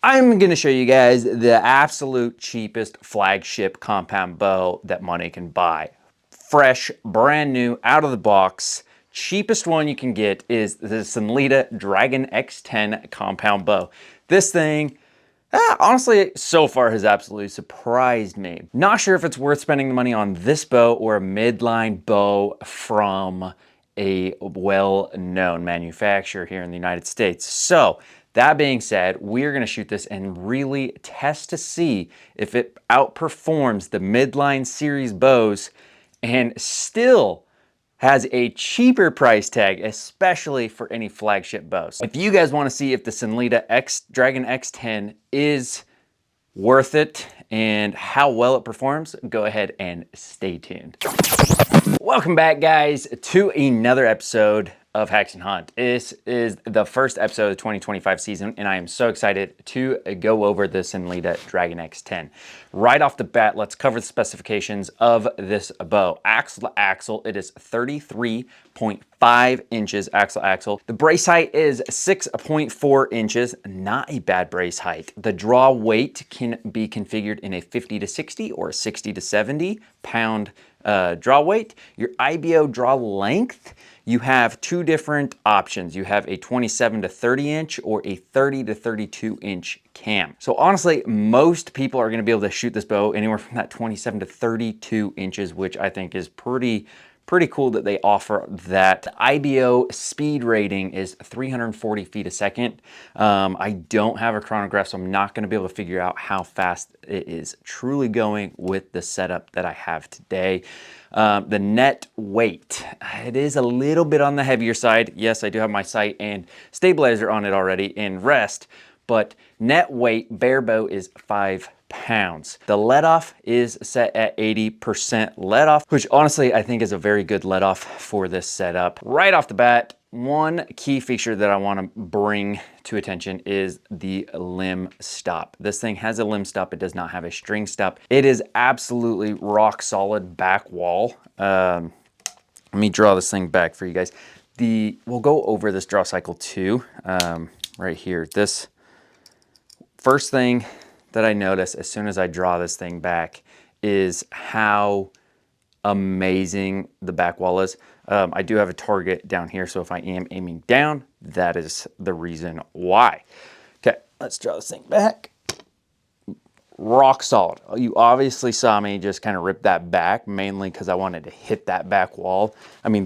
I'm going to show you guys the absolute cheapest flagship compound bow that money can buy. Fresh, brand new, out of the box. Cheapest one you can get is the Senlita Dragon X10 compound bow. This thing, honestly, so far has absolutely surprised me. Not sure if it's worth spending the money on this bow or a midline bow from a well-known manufacturer here in the United States. So that being said, we're going to shoot this and really test to see if it outperforms the midline series bows and still has a cheaper price tag, especially for any flagship bows. If you guys want to see if the Senlita Dragon X10 is worth it and how well it performs, go ahead and stay tuned. Welcome back, guys, to another episode of Haxenhunt. This is the first episode of the 2025 season, and I am so excited to go over this Senlita Dragon X10. Right off the bat, let's cover the specifications of this bow. Axle to axle, it is 33.5 inches axle to axle. The brace height is 6.4 inches, not a bad brace height. The draw weight can be configured in a 50 to 60 or 60 to 70 pound draw weight. Your IBO draw length, you have two different options. You have a 27 to 30 inch or a 30 to 32 inch cam. So honestly, most people are going to be able to shoot this bow anywhere from that 27 to 32 inches, which I think is pretty cool that they offer that. The IBO speed rating is 340 feet a second. I don't have a chronograph, so I'm not going to be able to figure out how fast it is truly going with the setup that I have today. The net weight, it is a little bit on the heavier side. Yes, I do have my sight and stabilizer on it already in rest, but net weight bare bow is 5 pounds. The let off is set at 80% let off, which honestly I think is a very good let off for this setup. Right off the bat, one key feature that I want to bring to attention is the limb stop. This thing has a limb stop. It does not have a string stop. It is absolutely rock solid back wall. Let me draw this thing back for you guys. We'll go over this draw cycle too, right here. This first thing that I notice as soon as I draw this thing back is how amazing the back wall is. I do have a target down here, so if I am aiming down, that is the reason why. Okay, let's draw this thing back. Rock solid. You obviously saw me just kind of rip that back, mainly because I wanted to hit that back wall. I mean,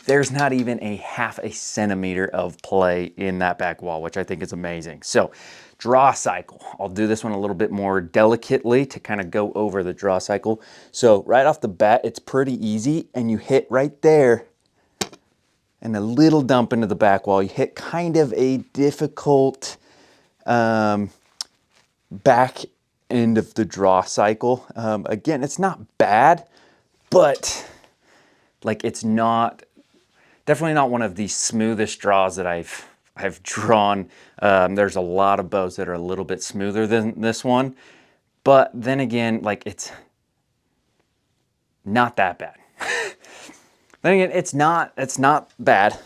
there's not even a half a centimeter of play in that back wall, which I think is amazing. So draw cycle, I'll do this one a little bit more delicately to kind of go over the draw cycle. So right off the bat, it's pretty easy, and you hit right there and a little dump into the back wall. You hit kind of a difficult back end of the draw cycle. Again, it's not bad, but like it's not, definitely not one of the smoothest draws that I've drawn. There's a lot of bows that are a little bit smoother than this one, but then again, like it's not that bad. Then again, it's not bad.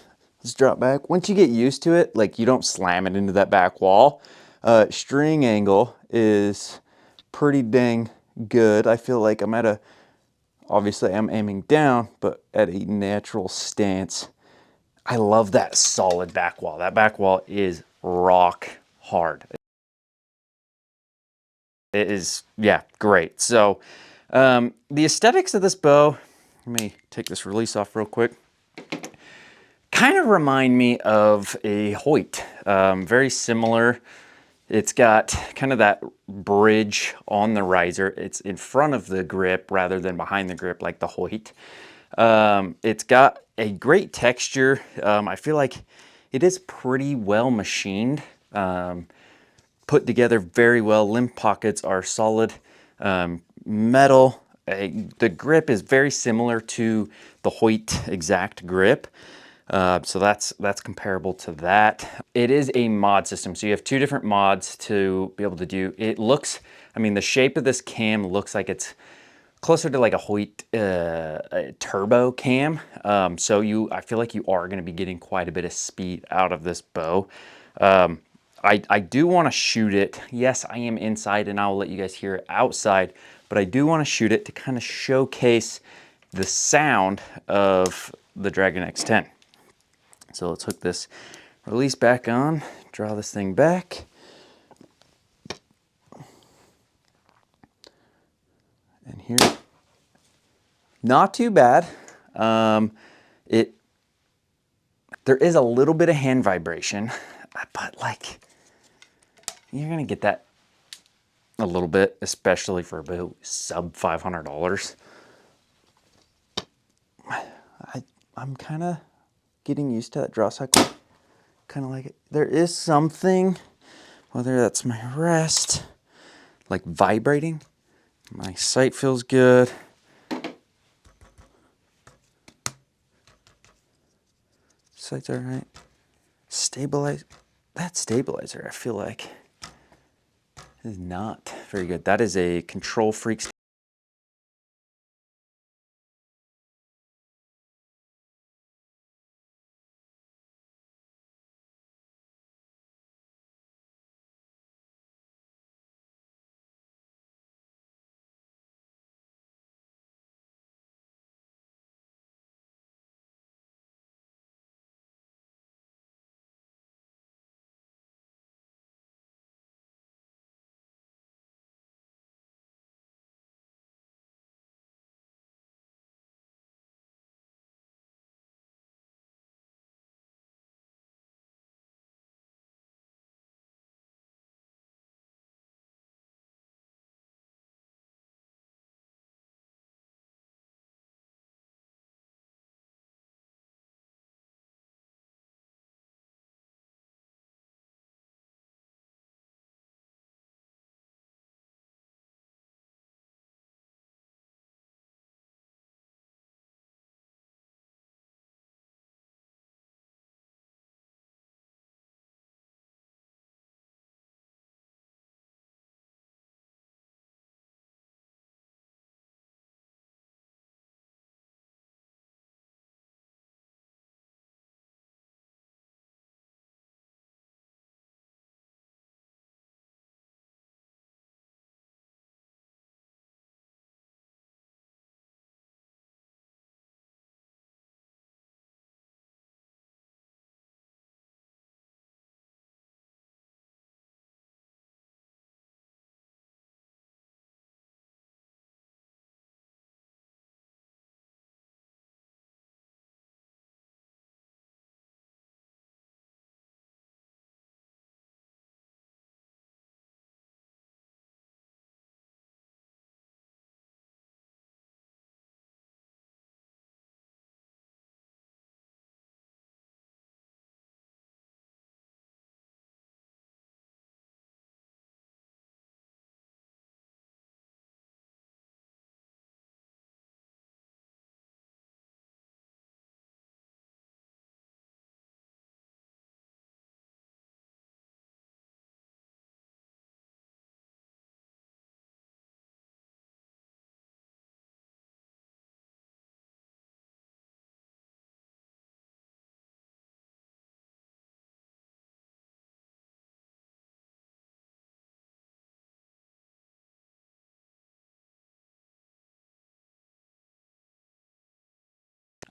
Let's drop back. Once you get used to it, like you don't slam it into that back wall. String angle is pretty dang good. I feel like I'm obviously I'm aiming down, but at a natural stance. I love that solid back wall. That back wall is rock hard. It is, yeah, great. So the aesthetics of this bow, let me take this release off real quick, kind of remind me of a Hoyt. Very similar. It's got kind of that bridge on the riser. It's in front of the grip rather than behind the grip like the Hoyt. It's got a great texture. I feel like it is pretty well machined, put together very well. Limb pockets are solid metal. The grip is very similar to the Hoyt exact grip. So that's comparable to that. It is a mod system, so you have two different mods to be able to do. It looks, I mean, the shape of this cam looks like it's closer to like a Hoyt a turbo cam. So I feel like you are going to be getting quite a bit of speed out of this bow. I do want to shoot it. Yes, I am inside and I'll let you guys hear it outside, but I do want to shoot it to kind of showcase the sound of the Dragon X10. So let's hook this release back on, draw this thing back. And here, not too bad. There is a little bit of hand vibration, but like, you're gonna get that a little bit, especially for about sub $500. I'm kind of getting used to that draw cycle. Kind of like it. There is something, whether that's my wrist, like vibrating. My sight feels good. Sight's all right. That stabilizer, I feel like, is not very good. That is a Control Freak.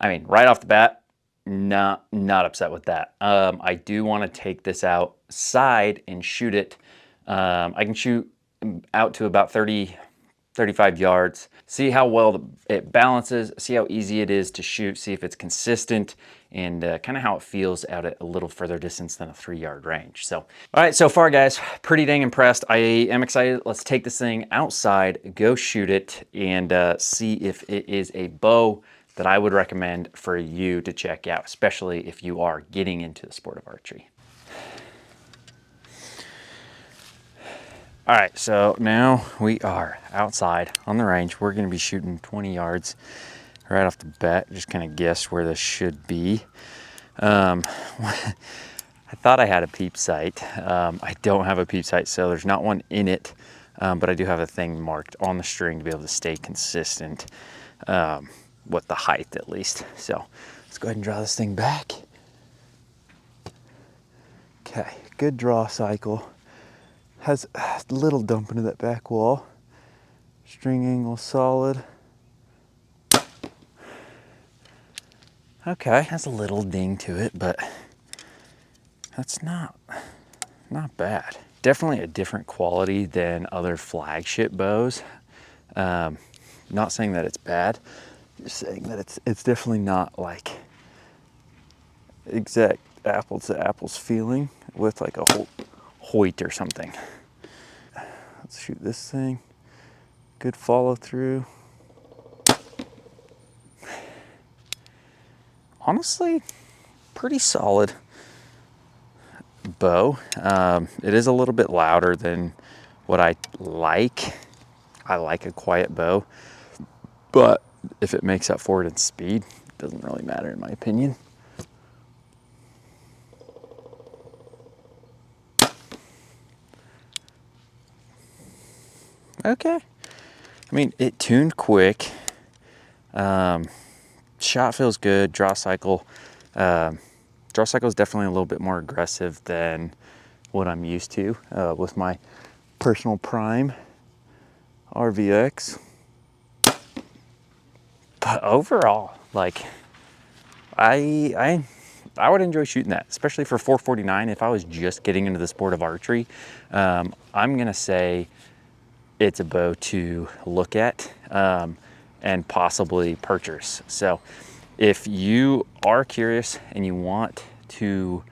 I mean, right off the bat, not upset with that. I do want to take this outside and shoot it. I can shoot out to about 35 yards, see how well it balances, see how easy it is to shoot, see if it's consistent, and kind of how it feels out at a little further distance than a 3-yard range. So, all right, so far guys, pretty dang impressed. I am excited. Let's take this thing outside, go shoot it, and see if it is a bow that I would recommend for you to check out, especially if you are getting into the sport of archery. All right, so now we are outside on the range. We're gonna be shooting 20 yards right off the bat. Just kind of guess where this should be. I thought I had a peep sight. I don't have a peep sight, so there's not one in it, but I do have a thing marked on the string to be able to stay consistent with the height at least. So let's go ahead and draw this thing back. Okay, good draw cycle. Has a little dump into that back wall. String angle solid. Okay, has a little ding to it, but that's not bad. Definitely a different quality than other flagship bows. Not saying that it's bad, just saying that it's definitely not like exact apples to apples feeling with like a Hoyt or something. Let's shoot this thing. Good follow through. Honestly, pretty solid bow. It is a little bit louder than what I like. I like a quiet bow, but if it makes up for it in speed, it doesn't really matter in my opinion. Okay. I mean, it tuned quick. Shot feels good. Draw cycle is definitely a little bit more aggressive than what I'm used to with my personal prime RVX. But overall, like I would enjoy shooting that, especially for $449 if I was just getting into the sport of archery. I'm gonna say it's a bow to look at and possibly purchase. So if you are curious and you want to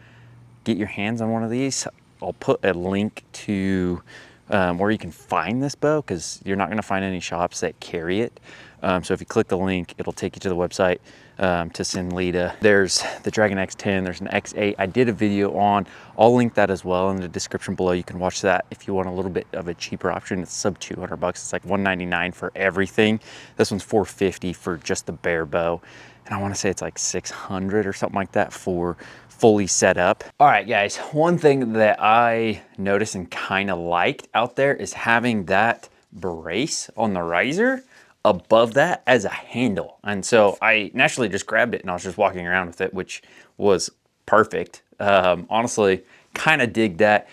get your hands on one of these, I'll put a link to where you can find this bow, because you're not going to find any shops that carry it. So if you click the link, it'll take you to the website to send Lita. There's the Dragon X10, there's an X8. I did a video on, I'll link that as well in the description below. You can watch that if you want a little bit of a cheaper option. It's sub 200 bucks. It's like $199 for everything. This one's $450 for just the bare bow. And I want to say it's like 600 or something like that for fully set up. All right, guys, one thing that I noticed and kind of liked out there is having that brace on the riser above that as a handle. And so I naturally just grabbed it and I was just walking around with it, which was perfect. Honestly, kind of dig that.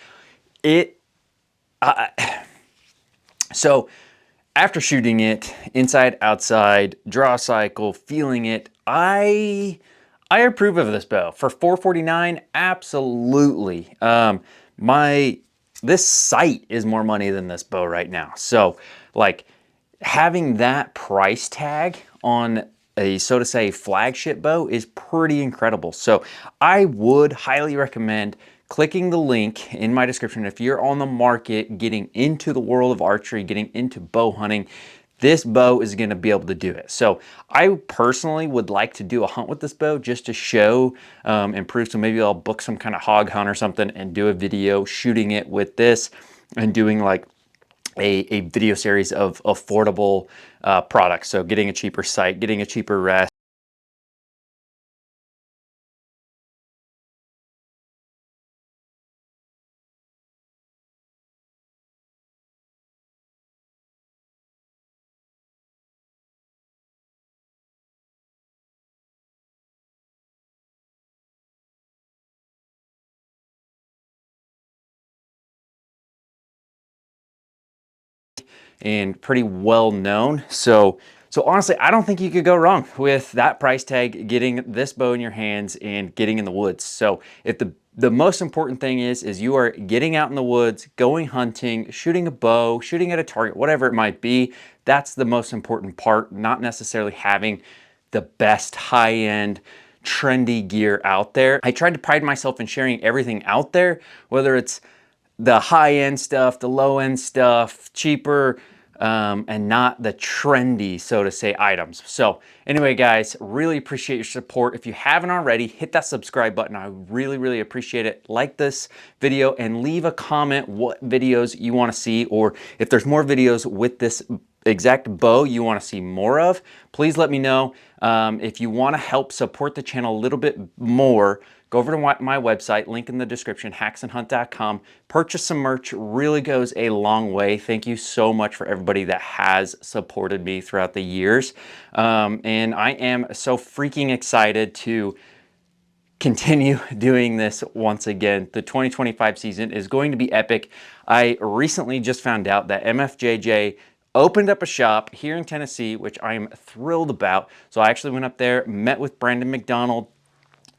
So after shooting it, inside, outside, draw cycle, feeling it, I approve of this bow. For $449, absolutely. This sight is more money than this bow right now. So like having that price tag on a, so to say, flagship bow is pretty incredible. So I would highly recommend clicking the link in my description if you're on the market getting into the world of archery, getting into bow hunting. This bow is going to be able to do it. So I personally would like to do a hunt with this bow just to show and prove. So maybe I'll book some kind of hog hunt or something and do a video shooting it with this and doing like a video series of affordable products. So getting a cheaper sight, getting a cheaper rest. And pretty well known. So honestly, I don't think you could go wrong with that price tag, getting this bow in your hands and getting in the woods. So if the most important thing is you are getting out in the woods, going hunting, shooting a bow, shooting at a target, whatever it might be, that's the most important part, not necessarily having the best high-end trendy gear out there. I tried to pride myself in sharing everything out there, whether it's the high-end stuff, the low-end stuff, cheaper, and not the trendy, so to say, items. So anyway, guys, really appreciate your support. If you haven't already, hit that subscribe button. I really, really appreciate it. Like this video and leave a comment what videos you want to see, or if there's more videos with this exact bow you want to see more of, please let me know. If you want to help support the channel a little bit more, go over to my website, link in the description, haxenhunt.com. Purchase some merch, really goes a long way. Thank you so much for everybody that has supported me throughout the years. And I am so freaking excited to continue doing this once again. The 2025 season is going to be epic. I recently just found out that MFJJ opened up a shop here in Tennessee, which I am thrilled about. So I actually went up there, met with Brandon McDonald,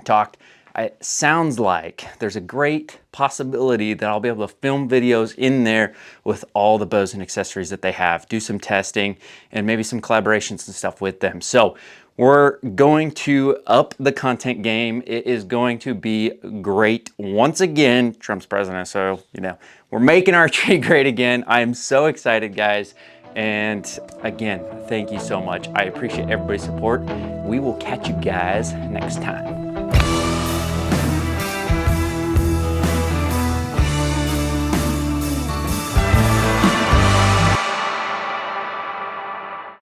talked. It sounds like there's a great possibility that I'll be able to film videos in there with all the bows and accessories that they have, do some testing and maybe some collaborations and stuff with them. So we're going to up the content game. It is going to be great. Once again, Trump's president, so you know, we're making archery great again. I am so excited, guys. And again, thank you so much. I appreciate everybody's support. We will catch you guys next time.